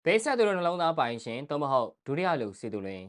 ပေးဆက်သူတို့နှလုံးသားပိုင်ရှင်သို့မဟုတ်ဒုတိယလူစီသူလင်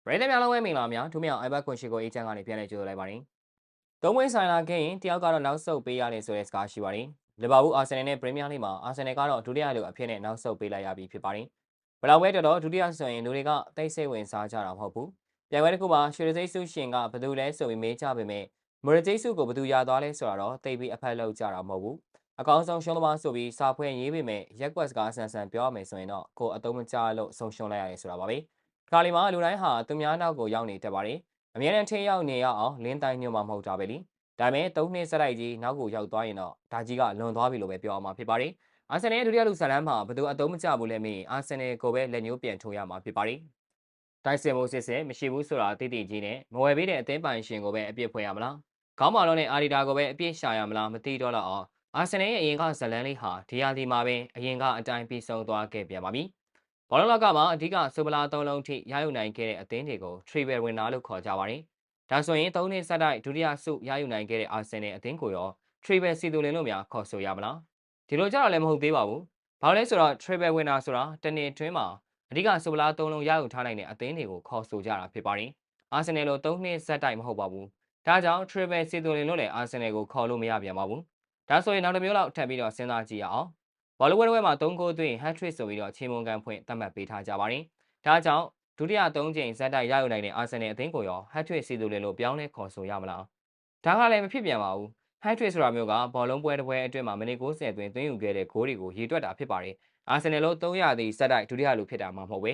ပရိသတ်များလုံးဝဲမင်္ဂလာများထူးမြောင်အိုင်ဘတ်ကွန်ရှိကိုအေးချမ်းကနေပြန်လည်ကြိုဆိုလိုက်ပါတယ်။သုံးဝင်းဆိုင်လာခဲ့ရင်တယောက်ကတော့နောက်ဆုတ်ပေးရတယ်ဆိုတဲ့စကားရှိပါတယ်။လီဗာပူးအာဆင်နယ်နဲ့ပရီးမီးယားလိမှာအာဆင်နယ်ကတော့ဒုတိယလူအဖြစ်နဲ့နောက်ဆုတ်ပေးလိုက်ရပြီဖြစ်ပါတယ်။ဘလောက်ပဲတော်တော်ဒုတိယဆိုရင်လူတွေကတိတ်ဆိတ်ဝင်စားကြတာမဟုတ်ဘူး။ပြန်ပွဲတစ်ခုမှာရွှေစိတ်ဆုရှင်ကဘယ်သူလဲဆိုပြီးမေးကြပေမဲ့မေရဂျိတ်ဆုကိုဘယ်သူရသွားလဲဆိုတာတော့တိတ်ပြီးအဖက်လောက်ကြတာမဟုတ်ဘူး။အကောင်းဆုံးရှုံးသမားဆိုပြီးစာဖွဲ့ရေးပေမဲ့ရက်ကွက်စကားဆန်ဆန်ပြောရမယ်ဆိုရင်တော့ကိုယ်အတုံးမကျလို့ဆုံးရှုံးလိုက်ရတယ်ဆိုတာပါပဲ။ခါလီမှာလူတိုင်းဟာသူများနောက်ကိုရောက်နေတတ်ပါတယ်။အမြဲတမ်းထင်းရောက်နေရအောင်လင်းတိုင်းညွှန်မှာမဟုတ်တာပဲလी။ဒါပေမဲ့၃နှစ်ဆက်လိုက်ကြီးနောက်ကိုရောက်သွားရင်တော့ဒါကြီးကလွန်သွားပြီလို့ပဲပြောအောင်မှာဖြစ်ပါတယ်။အာဆင်နယ်ဒုတိယလူဇာလန်းမှာဘယ်သူအတုံးမကျဘူးလဲမေးအာဆင်နယ်ကိုပဲလက်ညှိုးပြန်ထိုးရမှာဖြစ်ပါတယ်။တိုက်စင်မိုးစစ်စစ်မရှိဘူးဆိုတာတိတိကြီးနဲ့မဝယ်ပေးတဲ့အသင်းပိုင်ရှင်ကိုပဲအပြစ်ဖွယ်ရမလား။ခေါင်းမာလုံးနဲ့အာဒီတာကိုပဲအပြစ်ရှာရမလားမသိတော့တော့အောင်အာဆင်နယ်ရဲ့အရင်ကဇလန်းလေးဟာဒီယာဒီမှာပဲအရင်ကအတိုင်းပြီးဆုံးသွားခဲ့ပြန်ပါပြီ။ဘောလုံးလောက်ကမှာအဓိကဆိုပလာ၃လုံးထိရယူနိုင်ခဲ့တဲ့အသင်းတွေကို Triple Winner လို့ခေါ်ကြပါတယ်။ဒါဆိုရင်၃နှစ်ဆက်တိုက်ဒုတိယဆုရယူနိုင်ခဲ့တဲ့အာဆင်နယ်အသင်းကိုရော Triple စီသူလင်လို့များခေါ်ဆိုရမလား။ဒီလိုကြတော့လည်းမဟုတ်သေးပါဘူး။ဘာလို့လဲဆိုတော့ Triple Winner ဆိုတာတနည်းအတွင်းမှာအဓိကဆိုပလာ၃လုံးရယူထားနိုင်တဲ့အသင်းတွေကိုခေါ်ဆိုကြတာဖြစ်ပါတယ်။အာဆင်နယ်လို၃နှစ်ဆက်တိုက်မဟုတ်ပါဘူး။ဒါကြောင့် Triple စီသူလင်လို့လည်းအာဆင်နယ်ကိုခေါ်လို့မရပြန်ပါဘူး။ဒါဆိုရင်နောက်တစ်မျိုးလောက်ထပ်ပြီးတော့စဉ်းစားကြည့်ရအောင်။ဘောလုံးပွဲမှာ3ဂိုးသွင်း hat-trick ဆိုပြီးတော့ချေမှုန်ကန်ဖွင့်သတ်မှတ်ပေးထားကြပါတယ်။ဒါကြောင့်ဒုတိယ3ချိန်ဇက်တိုက်ရယူနိုင်တဲ့အာဆင်နယ်အသင်းကိုရော hat-trick စီသူလင်လို့ပြောင်းလဲခေါ်ဆိုရမလား။ဒါကလည်းမဖြစ်ပြန်ပါဘူး။ hat-trick ဆိုတာမျိုးကဘောလုံးပွဲတစ်ပွဲအတွင်းမှာမိနစ်90အတွင်းသွင်းယူခဲ့တဲ့ဂိုးတွေကိုရေတွက်တာဖြစ်ပါတယ်။အာဆင်နယ်လို့300သည့်ဇက်တိုက်ဒုတိယလူဖြစ်တာမှမဟုတ်ပဲ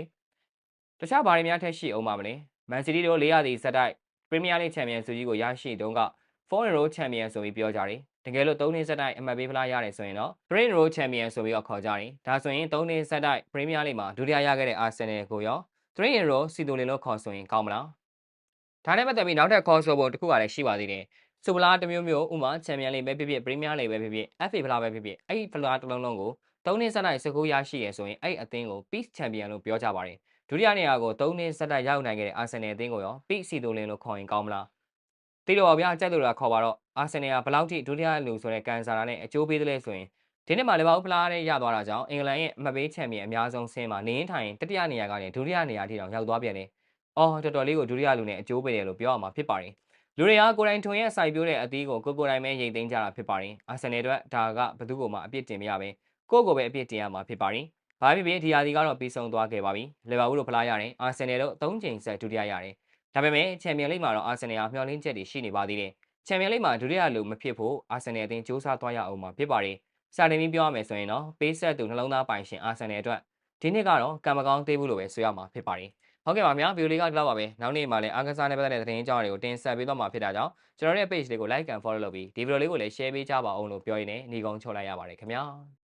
။တခြားဘာတွေများထက်ရှိအောင်ပါမလဲ။မန်စီးတီးတို့400သည့်ဇက်တိုက်ပရီးမီးယားလိချန်ပီယံဆုကြီးကိုရရှိတုန်းက4 in a row ချန်ပီယံဆိုပြီးပြောကြတယ်။တကယ်လို့3နှစ်ဆက်တိုက်အမှတ်ပေးဖလားရတယ်ဆိုရင်တော့ 3 in a row ချန်ပီယံဆိုပြီးတော့ခေါ်ကြတယ်။ဒါဆိုရင်3နှစ်ဆက်တိုက်ပရီးမီးယားလိမှာဒုတိယရခဲ့တဲ့အာဆင်နယ်ကိုရော3 in a row စီတိုလင်လို့ခေါ်ဆိုရင်ကောင်းမလား။ဒါနဲ့ပတ်သက်ပြီးနောက်ထပ်ခေါ်ဆိုပုံတစ်ခုကလည်းရှိပါသေးတယ်။စူပလာတစ်မျိုးမျိုးဥမာချန်ပီယံလိပဲဖြစ်ဖြစ်ပရီးမီးယားလိပဲဖြစ်ဖြစ် FA ဖလားပဲဖြစ်ဖြစ်အဲ့ဒီဖလားတစ်လုံးလုံးကို3နှစ်ဆက်တိုက်စကူးရရှိရဆိုရင်အဲ့အသင်းကို Peace Champion လို့ပြောကြပါတယ်။ဒုတိယနေရာကို3နှစ်ဆက်တိုက်ရောက်နိုင်ခဲ့တဲ့အာဆင်နယ်အသင်းကိုရော Peace စီတိုလင်လို့ခေါ်ရင်ကောင်းမလား။တိတော့ဗျာကြက်လို့လာခေါ်ပါတော့အာဆင်နယ်ကဘယ်လောက်ထိဒုတိယလူဆိုတဲ့ကန်ဆာတာနဲ့အကျိုးပေးသလဲဆိုရင်ဒီနေ့မှာလီဗာပူးဖလားနဲ့ရသွားတာကြောင့်အင်္ဂလန်ရဲ့အမှတ်ပေးချန်ပီယံအများဆုံးဆင်းမှာနေရင်ထိုင်တတိယနေရာကနေဒုတိယနေရာထိတောင်ရောက်သွားပြန်တယ်။အော်တော်တော်လေးကိုဒုတိယလူနဲ့အကျိုးပေးတယ်လို့ပြောရမှာဖြစ်ပါတယ်။လူတွေကကိုယ်တိုင်ထွင်ရဲ့စိုက်ပျိုးတဲ့အသီးကိုကိုယ်တိုင်ပဲရိတ်သိမ်းကြတာဖြစ်ပါတယ်။အာဆင်နယ်အတွက်ဒါကဘယ်သူ့ကိုမှအပြစ်တင်မရပဲကိုယ့်ကိုပဲအပြစ်တင်ရမှာဖြစ်ပါတယ်။ဘာဖြစ်ဖြစ်ဒီယာဒီကတော့ပြီးဆုံးသွားခဲ့ပါပြီ။လီဗာပူးတို့ဖလားရတယ်။အာဆင်နယ်တို့3ချိန်ဆက်ဒုတိယရတယ်။ဒါပေမဲ့ချန်ပီယံလိမှာတော့အာဆင်နယ်ဟာမျှော်လင့်ချက်တွေရှိနေပါသေးတယ်။ချန်ပီယံလိမှာဒုတိယလူမဖြစ်ဖို့အာဆင်နယ်အသင်းစူးစမ်းသွားရအောင်မှာဖြစ်ပါတယ်။စတင်ပြီးပြောရမယ်ဆိုရင်တော့ပေးဆက်သူနှလုံးသားပိုင်ရှင်အာဆင်နယ်အတွက်ဒီနှစ်ကတော့ကံမကောင်းသေးဘူးလို့ပဲဆိုရမှာဖြစ်ပါတယ်။ဟုတ်ကဲ့ပါဗျာဗီဒီယိုလေးကဒီလောက်ပါပဲနောက်နေ့မှလည်းအားကစားနဲ့ပတ်သက်တဲ့သတင်းအကြောင်းတွေကိုတင်ဆက်ပေးသွားမှာဖြစ်တာကြောင့်ကျွန်တော်ရဲ့ page လေးကို like and follow လုပ်ပြီးဒီဗီဒီယိုလေးကိုလည်း share ပေးကြပါအောင်လို့ပြောရင်းနဲ့ညီကုန်းချုပ်လိုက်ရပါတယ်ခင်ဗျာ။